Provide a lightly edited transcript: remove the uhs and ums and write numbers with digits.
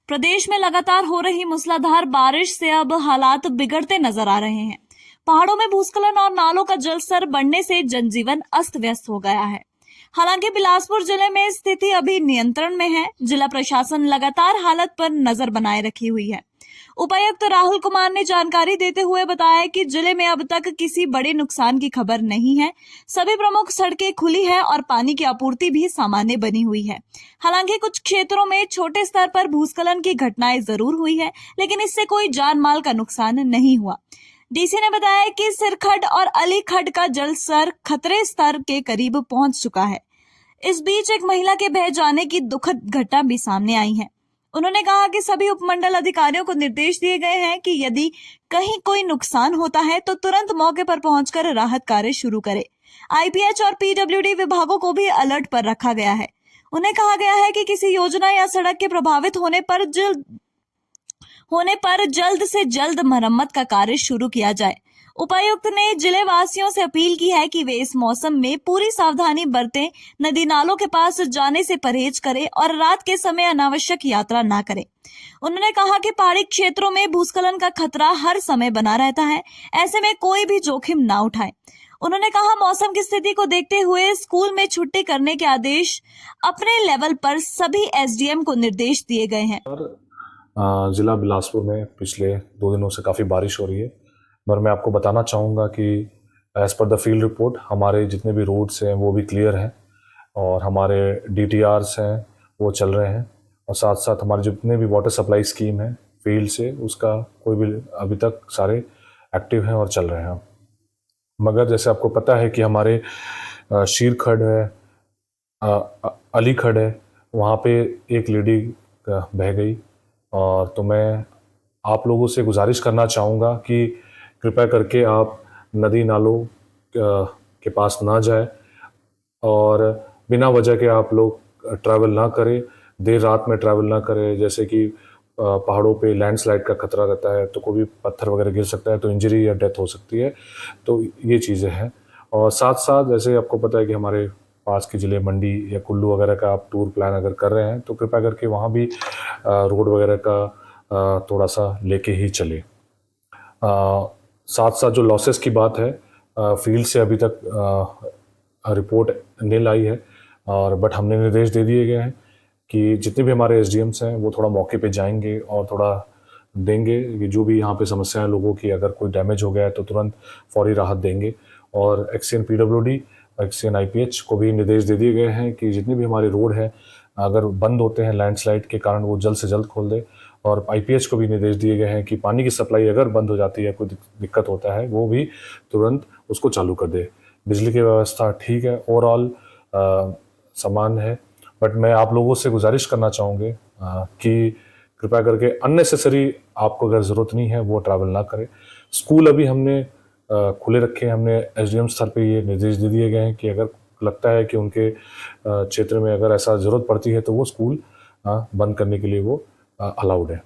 प्रदेश में लगातार हो रही मूसलाधार बारिश से अब हालात बिगड़ते नजर आ रहे हैं। पहाड़ों में भूस्खलन और नालों का जलस्तर बढ़ने से जनजीवन अस्त व्यस्त हो गया है। हालांकि बिलासपुर जिले में स्थिति अभी नियंत्रण में है। जिला प्रशासन लगातार हालत पर नजर बनाए रखी हुई है। उपायुक्त राहुल कुमार ने जानकारी देते हुए बताया कि जिले में अब तक किसी बड़े नुकसान की खबर नहीं है। सभी प्रमुख सड़कें खुली है और पानी की आपूर्ति भी सामान्य बनी हुई है। हालांकि कुछ क्षेत्रों में छोटे स्तर पर भूस्खलन की घटनाएं जरूर हुई है, लेकिन इससे कोई जान माल का नुकसान नहीं हुआ। डीसी ने बताया कि सिरखड और अलीखड का जलस्तर खतरे स्तर के करीब पहुंच चुका है। इस बीच एक महिला के बह जाने की दुखद घटना भी सामने आई है। उन्होंने कहा कि सभी उपमंडल अधिकारियों को निर्देश दिए गए हैं कि यदि कहीं कोई नुकसान होता है तो तुरंत मौके पर पहुंचकर राहत कार्य शुरू करें। आईपीएच और पीडब्ल्यूडी विभागों को भी अलर्ट पर रखा गया है। उन्हें कहा गया है कि किसी योजना या सड़क के प्रभावित होने पर जल्द से जल्द मरम्मत का कार्य शुरू किया जाए। उपायुक्त ने जिले वासियों से अपील की है कि वे इस मौसम में पूरी सावधानी बरतें, नदी नालों के पास जाने से परहेज करें और रात के समय अनावश्यक यात्रा न करें। उन्होंने कहा कि पहाड़ी क्षेत्रों में भूस्खलन का खतरा हर समय बना रहता है, ऐसे में कोई भी जोखिम ना उठाए। उन्होंने कहा मौसम की स्थिति को देखते हुए स्कूल में छुट्टी करने के आदेश अपने लेवल पर सभी एसडीएम को निर्देश दिए गए हैं। जिला बिलासपुर में पिछले 2 दिनों से काफ़ी बारिश हो रही है, पर मैं आपको बताना चाहूँगा कि as per the field report हमारे जितने भी रोड्स हैं वो भी क्लियर हैं और हमारे डीटीआरस हैं वो चल रहे हैं और साथ साथ हमारे जितने भी वाटर सप्लाई स्कीम है फील्ड से उसका कोई भी अभी तक सारे एक्टिव हैं और चल रहे हैं। मगर जैसे आपको पता है कि हमारे शीरखड है, अलीखड है, वहाँ पे एक लेडी बह गई और तो मैं आप लोगों से गुजारिश करना चाहूँगा कि कृपया करके आप नदी नालों के पास ना जाए और बिना वजह के आप लोग ट्रैवल ना करें, देर रात में ट्रैवल ना करें। जैसे कि पहाड़ों पे लैंडस्लाइड का खतरा रहता है तो कोई भी पत्थर वगैरह गिर सकता है तो इंजरी या डेथ हो सकती है, तो ये चीज़ें हैं। और साथ साथ जैसे आपको पता है कि हमारे पास के ज़िले मंडी या कुल्लू वगैरह का आप टूर प्लान अगर कर रहे हैं तो कृपया करके वहाँ भी रोड वगैरह का थोड़ा सा लेके ही चले। साथ साथ जो लॉसेस की बात है, फील्ड से अभी तक रिपोर्ट नील आई है और बट हमने निर्देश दे दिए गए हैं कि जितने भी हमारे एसडीएम्स हैं वो थोड़ा मौके पे जाएंगे और थोड़ा देंगे कि जो भी यहाँ पे समस्याएं लोगों की, अगर कोई डैमेज हो गया है तो तुरंत फौरी राहत देंगे। और एक्ससीएन पीडब्ल्यूडी और एक्ससीएन आईपीएच को भी निर्देश दे दिए गए हैं कि जितने भी हमारे रोड हैं अगर बंद होते हैं लैंडस्लाइड के कारण वो जल्द से जल्द खोल दे। और आईपीएच को भी निर्देश दिए गए हैं कि पानी की सप्लाई अगर बंद हो जाती है, कोई दिक्कत होता है, वो भी तुरंत उसको चालू कर दे। बिजली की व्यवस्था ठीक है, ओवरऑल समान है, बट मैं आप लोगों से गुजारिश करना चाहूँगे कि कृपया करके अननेसेसरी आपको अगर ज़रूरत नहीं है वो ट्रैवल ना करें। स्कूल अभी हमने खुले रखे हैं, हमने एसडीएम स्तर पे ये निर्देश दे दिए गए हैं कि अगर लगता है कि उनके क्षेत्र में अगर ऐसा ज़रूरत पड़ती है तो वो स्कूल बंद करने के लिए वो अलाउड है।